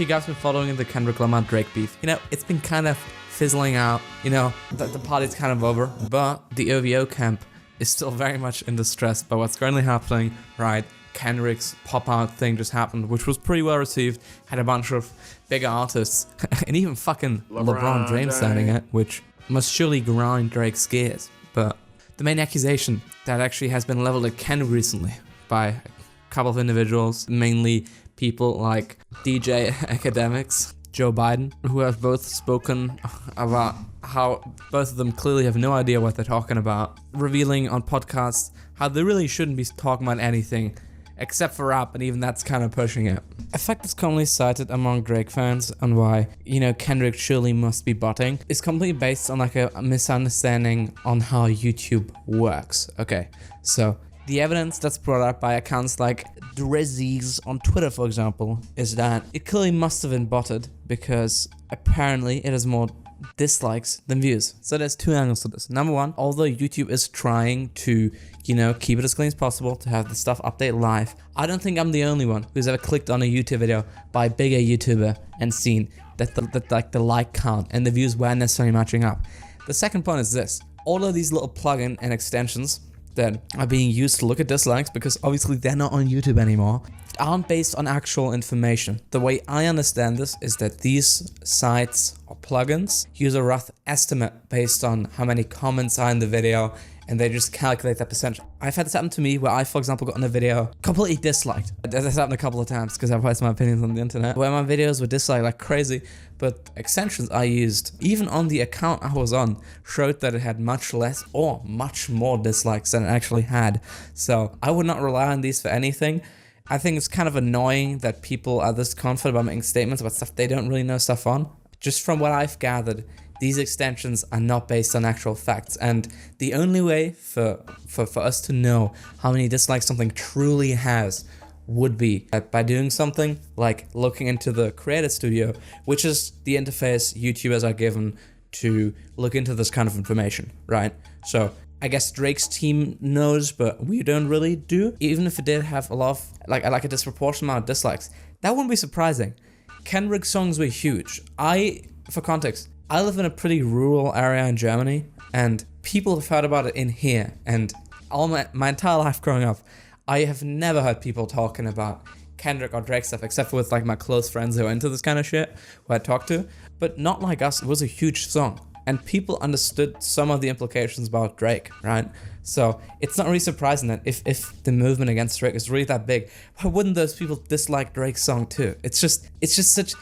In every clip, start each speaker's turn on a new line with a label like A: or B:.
A: if you guys have been following the Kendrick Lamar Drake beef, it's been kind of fizzling out. The party's kind of over, but the OVO camp is still very much in distress by what's currently happening, right? Kendrick's pop-out thing just happened, which was pretty well received, had a bunch of bigger artists, and even fucking LeBron James signing it, which must surely grind Drake's gears. But the main accusation that actually has been leveled at Kendrick recently by a couple of individuals, mainly people like DJ Akademiks, Joe Biden, who have both spoken about how both of them clearly have no idea what they're talking about, revealing on podcasts how they really shouldn't be talking about anything except for rap, and even that's kind of pushing it. A fact that's commonly cited among Drake fans on why, Kendrick surely must be botting is completely based on like a misunderstanding on how YouTube works. Okay, so the evidence that's brought up by accounts like Drizzy's on Twitter, for example, is that it clearly must have been botted because apparently it has more dislikes than views. So there's two angles to this. Number one, although YouTube is trying to, keep it as clean as possible to have the stuff update live, I don't think I'm the only one who's ever clicked on a YouTube video by a bigger YouTuber and seen that the like count and the views weren't necessarily matching up. The second point is this: all of these little plugin and extensions that are being used to look at dislikes, because obviously they're not on YouTube anymore, aren't based on actual information. The way I understand this is that these sites or plugins use a rough estimate based on how many comments are in the video, and they just calculate that percentage. I've had this happen to me where I, for example, got in a video completely disliked. That's happened a couple of times because I've posted my opinions on the internet, where my videos were disliked like crazy, but extensions I used, even on the account I was on, showed that it had much less or much more dislikes than it actually had. So I would not rely on these for anything. I think it's kind of annoying that people are this confident about making statements about stuff they don't really know stuff on. Just from what I've gathered, these extensions are not based on actual facts, and the only way for us to know how many dislikes something truly has would be by doing something like looking into the Creator Studio, which is the interface YouTubers are given to look into this kind of information, right? So I guess Drake's team knows, but we don't really do. Even if it did have a lot of, like a disproportionate amount of dislikes, that wouldn't be surprising. Kendrick's songs were huge. For context, I live in a pretty rural area in Germany, and people have heard about it in here, and all my entire life growing up, I have never heard people talking about Kendrick or Drake stuff, except for with like my close friends who are into this kind of shit, who I talk to, but not like us. It was a huge song, and people understood some of the implications about Drake, right? So it's not really surprising that if the movement against Drake is really that big, why wouldn't those people dislike Drake's song too? It's just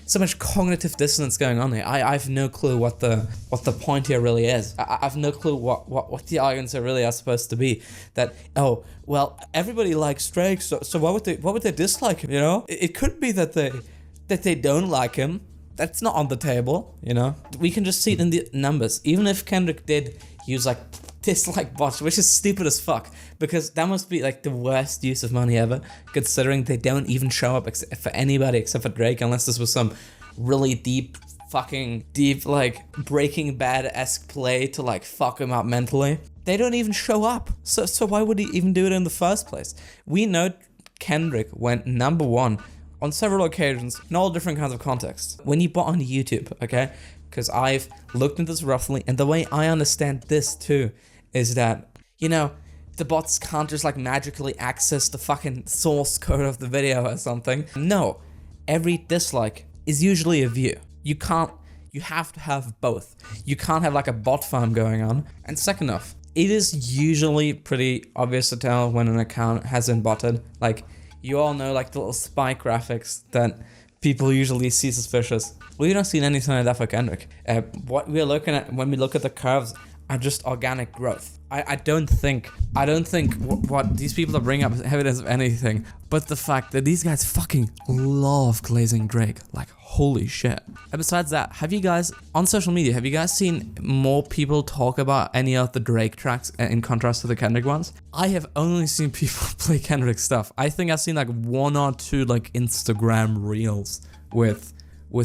A: so much cognitive dissonance going on here. I have no clue what the point here really is. I have no clue what the arguments are really are supposed to be. That, oh well, everybody likes Drake, so why would they dislike him? It could be that they don't like him. That's not on the table. We can just see it in the numbers. Even if Kendrick did use like dislike bots, which is stupid as fuck, because that must be like the worst use of money ever, considering they don't even show up for anybody except for Drake, unless this was some really deep like Breaking Bad-esque play to like fuck him up mentally. They don't even show up, so why would he even do it in the first place? We know Kendrick went number one on several occasions in all different kinds of contexts when he bought on YouTube, okay? Because I've looked into this roughly, and the way I understand this too is that, the bots can't just like magically access the fucking source code of the video or something. No, every dislike is usually a view. You have to have both. You can't have like a bot farm going on. And second off, it is usually pretty obvious to tell when an account has been botted. Like, you all know like the little spike graphics that people usually see suspicious. We don't see anything like that for Kendrick. What we're looking at when we look at the curves are just organic growth. I don't think what these people are bringing up is evidence of anything but the fact that these guys fucking love glazing Drake. Like, holy shit. And besides that, have you guys, on social media, seen more people talk about any of the Drake tracks in contrast to the Kendrick ones? I have only seen people play Kendrick stuff. I think I've seen like one or two like Instagram reels with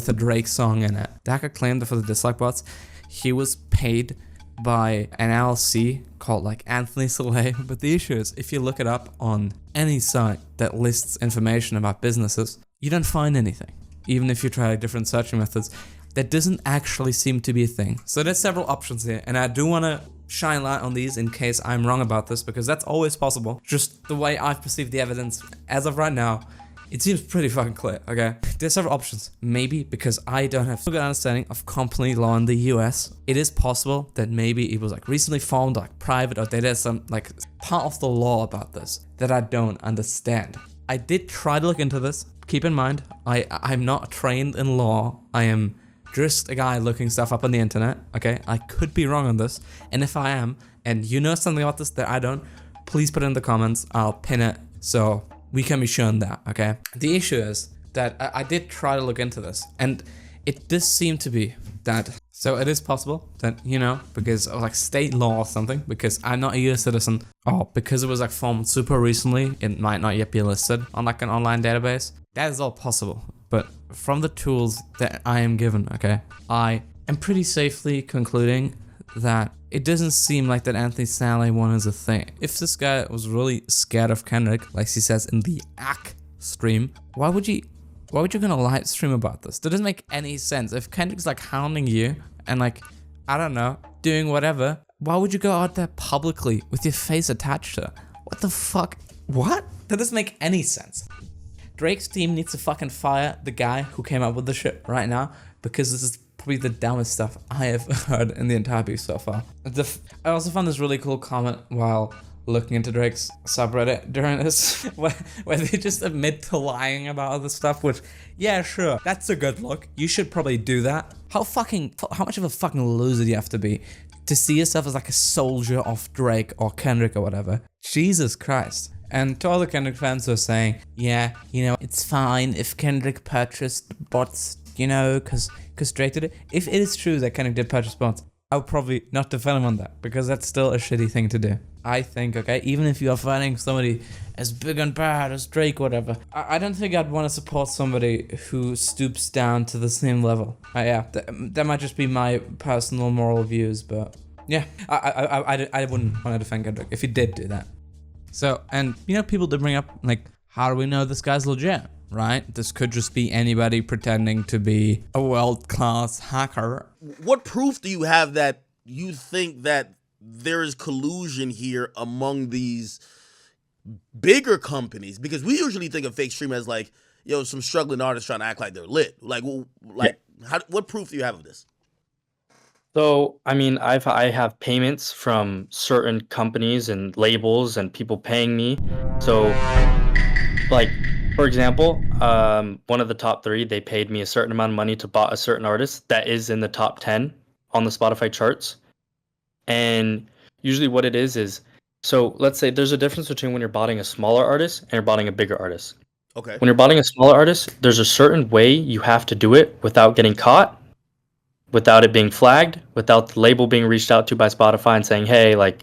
A: a Drake song in it. Daka claimed that for the dislike bots, he was paid by an LLC called like Anthony Soleil, but the issue is if you look it up on any site that lists information about businesses, you don't find anything. even if you try different searching methods, that doesn't actually seem to be a thing. So there's several options here, and I do want to shine light on these in case I'm wrong about this, because that's always possible. Just the way I've perceived the evidence as of right now, it seems pretty fucking clear, okay? There's several options. Maybe because I don't have a good understanding of company law in the US, it is possible that maybe it was like recently formed, like private, or there's some like part of the law about this that I don't understand. I did try to look into this. Keep in mind, I'm not trained in law. I am just a guy looking stuff up on the internet, okay? I could be wrong on this, and if I am, and you know something about this that I don't, please put it in the comments. I'll pin it so we can be shown that, okay? The issue is that I did try to look into this, and it does seem to be that, so it is possible that, you know, because of like state law or something, because I'm not a US citizen, or because it was like formed super recently, it might not yet be listed on like an online database. That is all possible. But from the tools that I am given, okay, I am pretty safely concluding that it doesn't seem like that Anthony Sally one is a thing. If this guy was really scared of Kendrick, like he says in the Ak stream, why would you gonna live stream about this? That doesn't make any sense. If Kendrick's like hounding you and like, I don't know, doing whatever, why would you go out there publicly with your face attached to it? What the fuck? What? That doesn't make any sense. Drake's team needs to fucking fire the guy who came up with the shit right now, because this is probably the dumbest stuff I have heard in the entire piece so far. I also found this really cool comment while looking into Drake's subreddit during this, where they just admit to lying about other stuff, which, yeah, sure, that's a good look. You should probably do that. How much of a fucking loser do you have to be to see yourself as like a soldier of Drake or Kendrick or whatever? Jesus Christ. And to all the Kendrick fans who are saying, yeah, you know, it's fine if Kendrick purchased bots, you know, because Drake did it. If it is true that Kendrick did purchase bots, I would probably not defend him on that, because that's still a shitty thing to do. I think, okay, even if you are fighting somebody as big and bad as Drake, whatever, I don't think I'd want to support somebody who stoops down to the same level. Yeah, that might just be my personal moral views, but yeah, I wouldn't want to defend Kendrick if he did do that. So, and you know, people did bring up, like, how do we know this guy's legit, right? This could just be anybody pretending to be a world-class hacker.
B: What proof do you have that you think that there is collusion here among these bigger companies? Because we usually think of fake stream as like, yo, some struggling artists trying to act like they're lit. Like, well, like, what proof do you have of this?
C: So, I mean, I have payments from certain companies and labels and people paying me. So, like, for example, one of the top 3, they paid me a certain amount of money to bot a certain artist that is in the top 10 on the Spotify charts. And usually what it is, so let's say there's a difference between when you're botting a smaller artist and you're botting a bigger artist.
B: Okay.
C: When you're botting a smaller artist, there's a certain way you have to do it without getting caught, without it being flagged, without the label being reached out to by Spotify and saying, hey, like,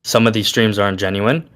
C: some of these streams aren't genuine.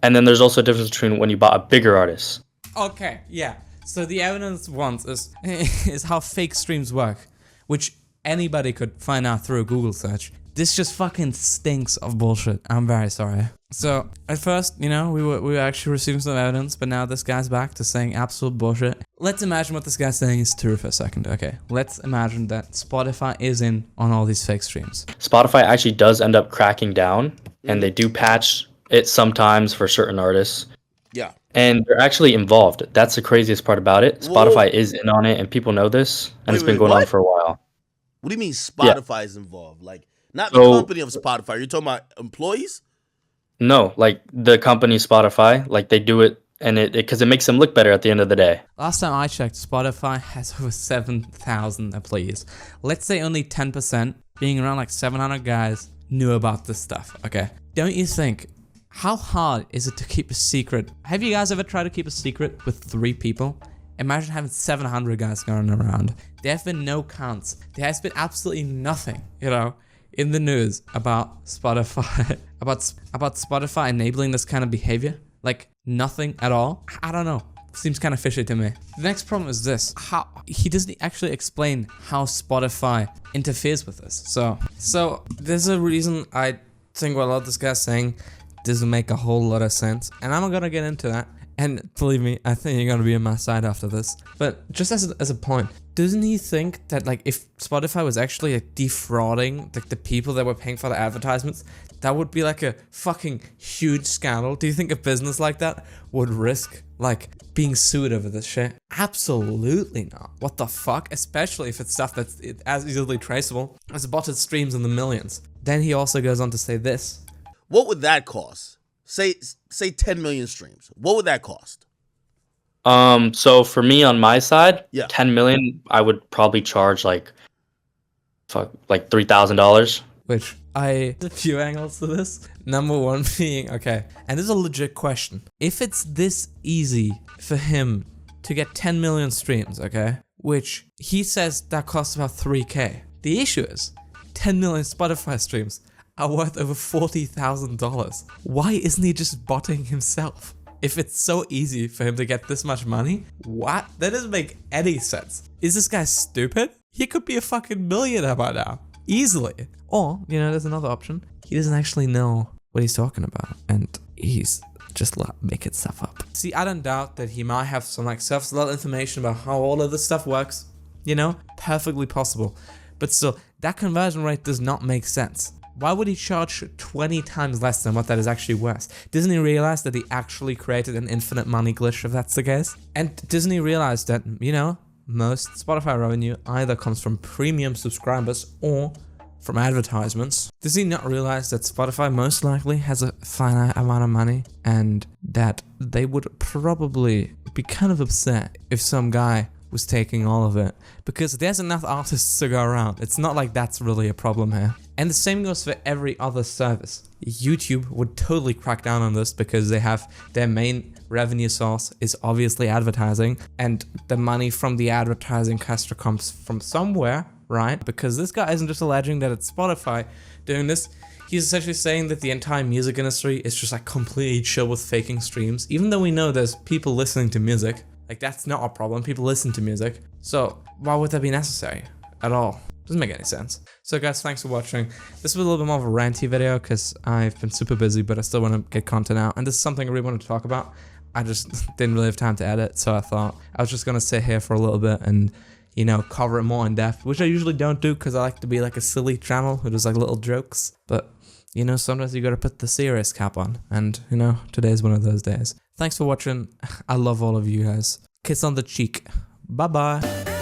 C: And then there's also a difference between when you bought a bigger artist.
A: Okay, yeah. So the evidence once is how fake streams work, which anybody could find out through a Google search. This just fucking stinks of bullshit. I'm very sorry. So at first, you know, we were actually receiving some evidence, but now this guy's back to saying absolute bullshit. Let's imagine what this guy's saying is true for a second. Okay, let's imagine that Spotify is in on all these fake streams.
C: Spotify actually does end up cracking down, and they do patch it sometimes for certain artists.
B: Yeah.
C: And they're actually involved. That's the craziest part about it. Spotify is in on it, and people know this, and it's been going on for a while.
B: What do you mean Spotify is involved? Like, not the company of Spotify. You're talking about employees?
C: No, like the company Spotify, like they do it, and because it makes them look better at the end of the day.
A: Last time I checked, Spotify has over 7,000 employees. Let's say only 10%, being around like 700 guys, knew about this stuff, okay? Don't you think, how hard is it to keep a secret? Have you guys ever tried to keep a secret with 3 people? Imagine having 700 guys going around. There have been no counts. There has been absolutely nothing, you know, in the news about Spotify, about Spotify enabling this kind of behavior. Like, nothing at all. I don't know. Seems kind of fishy to me. The next problem is this. How he doesn't actually explain how Spotify interferes with this. So there's a reason I think what a lot of this guy's saying doesn't make a whole lot of sense. And I'm gonna get into that. And believe me, I think you're gonna be on my side after this. But just as a point, doesn't he think that like if Spotify was actually like defrauding like the people that were paying for the advertisements, that would be like a fucking huge scandal? Do you think a business like that would risk like being sued over this shit? Absolutely not. What the fuck? Especially if it's stuff that's as easily traceable as botted streams in the millions. Then he also goes on to say this.
B: What would that cost? Say 10 million streams. What would that cost?
C: So for me on my side,
B: Yeah.
C: 10 million, I would probably charge like $3,000.
A: Which there's a few angles to this. Number one being, okay, and this is a legit question. If it's this easy for him to get 10 million streams, okay, which he says that costs about 3K. The issue is 10 million Spotify streams are worth over $40,000. Why isn't he just botting himself? If it's so easy for him to get this much money, what? That doesn't make any sense. Is this guy stupid? He could be a fucking millionaire by now. Easily. Or, there's another option. He doesn't actually know what he's talking about. And he's just making stuff up. See, I don't doubt that he might have some like self-select information about how all of this stuff works. Perfectly possible. But still, that conversion rate does not make sense. Why would he charge 20 times less than what that is actually worth? Doesn't he realize that he actually created an infinite money glitch if that's the case? And doesn't he realize that, most Spotify revenue either comes from premium subscribers or from advertisements? Does he not realize that Spotify most likely has a finite amount of money and that they would probably be kind of upset if some guy was taking all of it? Because there's enough artists to go around. It's not like that's really a problem here. And the same goes for every other service. YouTube would totally crack down on this because they have their main revenue source is obviously advertising, and the money from the advertising customer comes from somewhere, right? Because this guy isn't just alleging that it's Spotify doing this. He's essentially saying that the entire music industry is just like completely chill with faking streams, even though we know there's people listening to music. Like, that's not a problem. People listen to music. So why would that be necessary at all? Doesn't make any sense. So guys, thanks for watching. This was a little bit more of a ranty video because I've been super busy, but I still want to get content out. And this is something I really wanted to talk about. I just didn't really have time to edit. So I thought I was just going to sit here for a little bit and, cover it more in depth, which I usually don't do because I like to be like a silly channel who does like little jokes. But, sometimes you got to put the serious cap on. And, today's one of those days. Thanks for watching. I love all of you guys. Kiss on the cheek. Bye-bye.